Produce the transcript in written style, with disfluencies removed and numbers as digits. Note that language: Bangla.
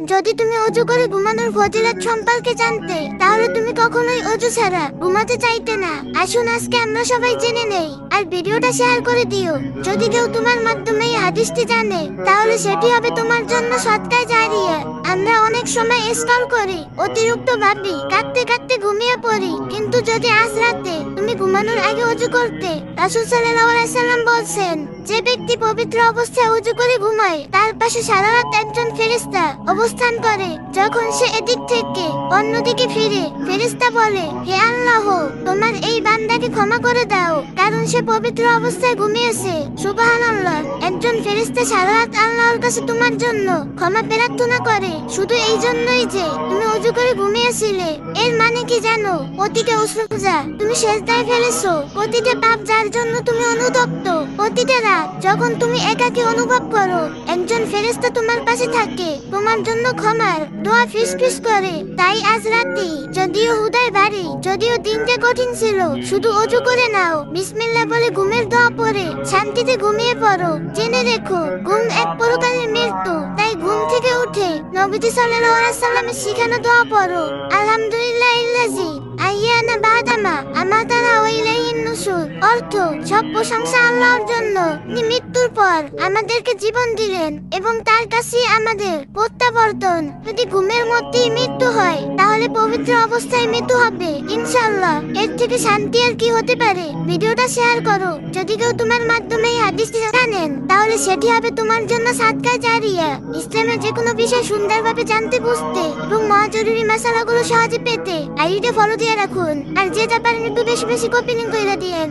যদি তুমি অজু করে ঘুমানোর ফজিলত সম্পর্কে জানতে, তাহলে তুমি কখনোই অজু ছাড়া ঘুমাতে চাইতে না। আসুন আজকে আমরা সবাই জেনে নেই, আর ভিডিওটা শেয়ার করে দিও। যদি কেউ তোমার মাধ্যমে এই হাদিসটি জানে, তাহলে সেটি হবে তোমার জন্য সদকায়ে জারিয়া। আমরা অনেক সময় স্ক্রল করি, অতিরিক্ত ভাবি, কাঁদতে কাঁদতে ঘুমিয়ে পড়ি। কিন্তু যদি আজ রাতে তুমি ঘুমানোর আগে অজু করতে, রাসূল সাল্লাল্লাহু আলাইহি সাল্লাম বলছেন, যে ব্যক্তি পবিত্র অবস্থায় অজু করে ঘুমায়, তার পাশে সারা রাত একজন ফেরেশতা অবস্থান করে। যখন সে এদিক থেকে অন্যদিকে ফিরে, ফেরেশতা বলে, হে আল্লাহ, তোমার এই বান্দাকে ক্ষমা করে দাও, কারণ সে পবিত্র অবস্থায় ঘুমিয়েছে। সুবহানাল্লাহ। একজন ফেরেশতা সারা রাত আল্লাহর কাছে তোমার জন্য ক্ষমা প্রার্থনা করে, শুধু এই জন্যই যে তুমি অজু করে ঘুমিয়েছিলে। এর মানে কি জানো? প্রতিটা উসরুজা তুমি সেজদায় ফেলেছো, প্রতিটা পাপ যার জন্য তুমি অনুতপ্ত, প্রতিটা রাত যখন তুমি একাকী অনুভব করো, একজন ফেরেশতা তোমার পাশে থাকে, তোমার জন্য ক্ষমার দোয়া ফিসফিস করে। তাই আজ রাতে যদিও হুদায় ভারী, যদিও দিনটা কঠিন ছিল, শুধু অজু করে নাও, বিসমিল্লাহ বলে ঘুমের দোয়া পড়ে শান্তিতে ঘুমিয়ে পড়ো। জেনে রেখো, ঘুম এক পরকালের মৃত্যু। তাই ঘুম থেকে উঠে নবীজি সাল্লাল্লাহু আলাইহি সাল্লামের শিখানো দোয়া পড়ো, আলহামদুলিল্লাহিল্লাযী আহইয়ানা বাদামা আমাতানা ওয়া ইলাইহিন নুশুর। অর্থ, সব প্রশংসা আল্লাহর জন্য, তিনি মৃত্যুর পর আমাদেরকে জীবন দিলেন এবং তার কাছেই আমাদের প্রত্যাবর্তন। যদি ঘুমের মধ্যেই মৃত্যু হয়, তাহলে পবিত্র অবস্থায় মৃত্যু হবে ইনশাআল্লাহ। এর থেকে শান্তি আর কি হতে পারে? ভিডিওটা শেয়ার করো। যদি কেউ তোমার মাধ্যমে এই হাদিসটি জানেন, তাহলে সেটি হবে তোমার জন্য সাদকায়ে জারিয়া। ইসলামের যে কোনো বিষয় সুন্দরভাবে জানতে, বুঝতে এবং মহাজরুরি মাসালাগুলো সহজে পেতে আইডিটা ফলো দিয়ে রাখুন। আর যে যা পারেন একটু বেশি বেশি কপি লিংক করে দিয়েন।